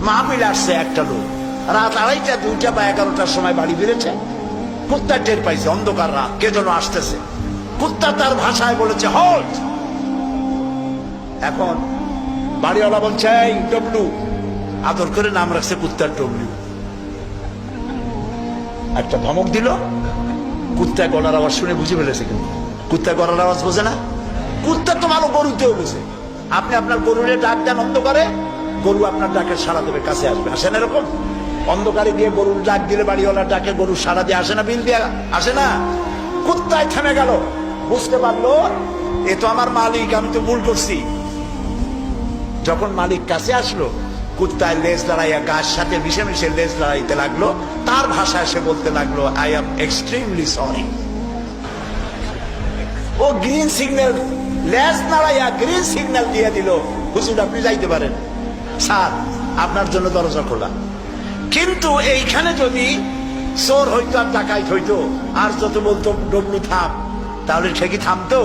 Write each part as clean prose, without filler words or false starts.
মাহফিল আসছে একটা লোক, রাত 2:30 2টা বা 11টার সময় বাড়ি ফিরেছে। কুত্তা টের পাইছে, অন্ধকার রাত, কে যেন আসতেছে। কুত্তা তার ভাষায় বলেছে হল্ট। এখন বাড়িওয়ালা বলছে এই ডবলু, আদর করে নাম রাখছে কুত্তার ডবলু। একটা ধমক দিল, কুত্তা গলার আওয়াজ শুনে বুঝে ফেলেছে। কিন্তু কুত্তা গলার আওয়াজ বোঝে না, কুত্তা তো ভালো গরুতেও বোঝে। আপনি আপনার গরুরে ডাক দেন অন্ধকারে, গরু আপনার ডাকে সাড়া দেবে, কাছে আসবে। আসেন এরকম অন্ধকারে গিয়ে গরুর ডাক দিলে বাড়িওয়ালার ডাকে গরু সাড়া দিয়ে আসে না? বিল দিয়ে আসে না? কুত্তায় থেমে গেল, বুঝতে পারলো এ তো আমার মালিক, আমি তো ভুল করছি। যখন মালিক কাছে আসলো, কুত্তায় লেজ লড়াইয়া গাছ সাথে মিশে মিশে লেজ লড়াইতে লাগলো। তার ভাষায় সে বলতে লাগলো আই এম এক্সট্রিমলি সরি। ও গ্রিন সিগন্যাল, লেজ নাড়াইয়া গ্রিন সিগন্যাল দিয়ে দিল, হুজুর আপনি যাইতে পারেন, স্যার আপনার জন্য দরজা খোলা। কিন্তু এইখানে যদি চোর হইতো আর ডাকাইত হইতো, আর যত বলতো ডবলু থাম, তাহলে সে কি থামতো?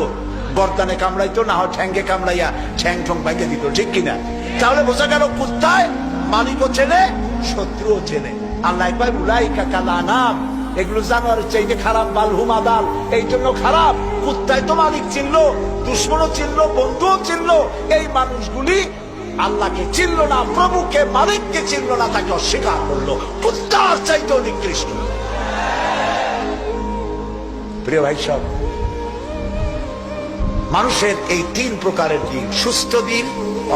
গর্দানে কামড়াইতো, না হয় ঠ্যাঙ্গে কামড়াইয়া ঠ্যাং ঠং ভাঙে দিত, ঠিক কিনা? তাহলে বোঝা গেল কুত্তায় মালিকও চেনে, শত্রুও চেনে। আল্লাহ কয় উলাইকা কাল আনাম, এগুলো জানোয়ারের চাইতে খারাপ, বালহুম আদাল, এই জন্য খারাপ। কুত্তায় তো মালিক চিনলো, দুশ্মনও চিনলো, বন্ধুও চিনলো। এই মানুষগুলি আল্লাহকে চিনল না, প্রভুকে মালিককে চিনল না, তাকে অস্বীকার করলো। কুত্তার চাইতে নিকৃষ্ট। প্রিয় ভাই সব, মানুষের এই 3 প্রকারের দিন, সুস্থ দিন,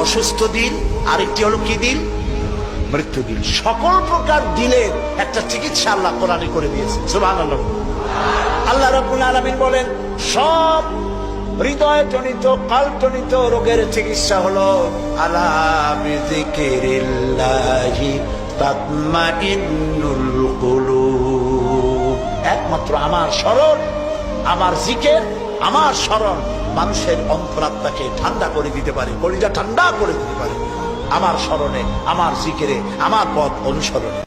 অসুস্থ দিন, আরেকটি হলো কি দিন? মৃত্যু দিন। সকল প্রকার দিলের একটা চিকিৎসা আল্লাহ কোরআনে করে দিয়েছে। সুবহানাল্লাহ। আল্লাহ রাব্বুল আলামিন বলেন সব হৃদয়জনিত কালজনিত রোগের চিকিৎসা হলো আলা বিযিকিরিল্লাহি তাতমাইন্নুল কুলুব। একমাত্র আমার স্মরণ, আমার জিকির, আমার স্মরণ মানুষের অন্তরাত্মাকে ঠান্ডা করে দিতে পারে, কলিজা ঠান্ডা করে দিতে পারে। আমার স্মরণে, আমার জিকিরে, আমার পথ অনুসরণে।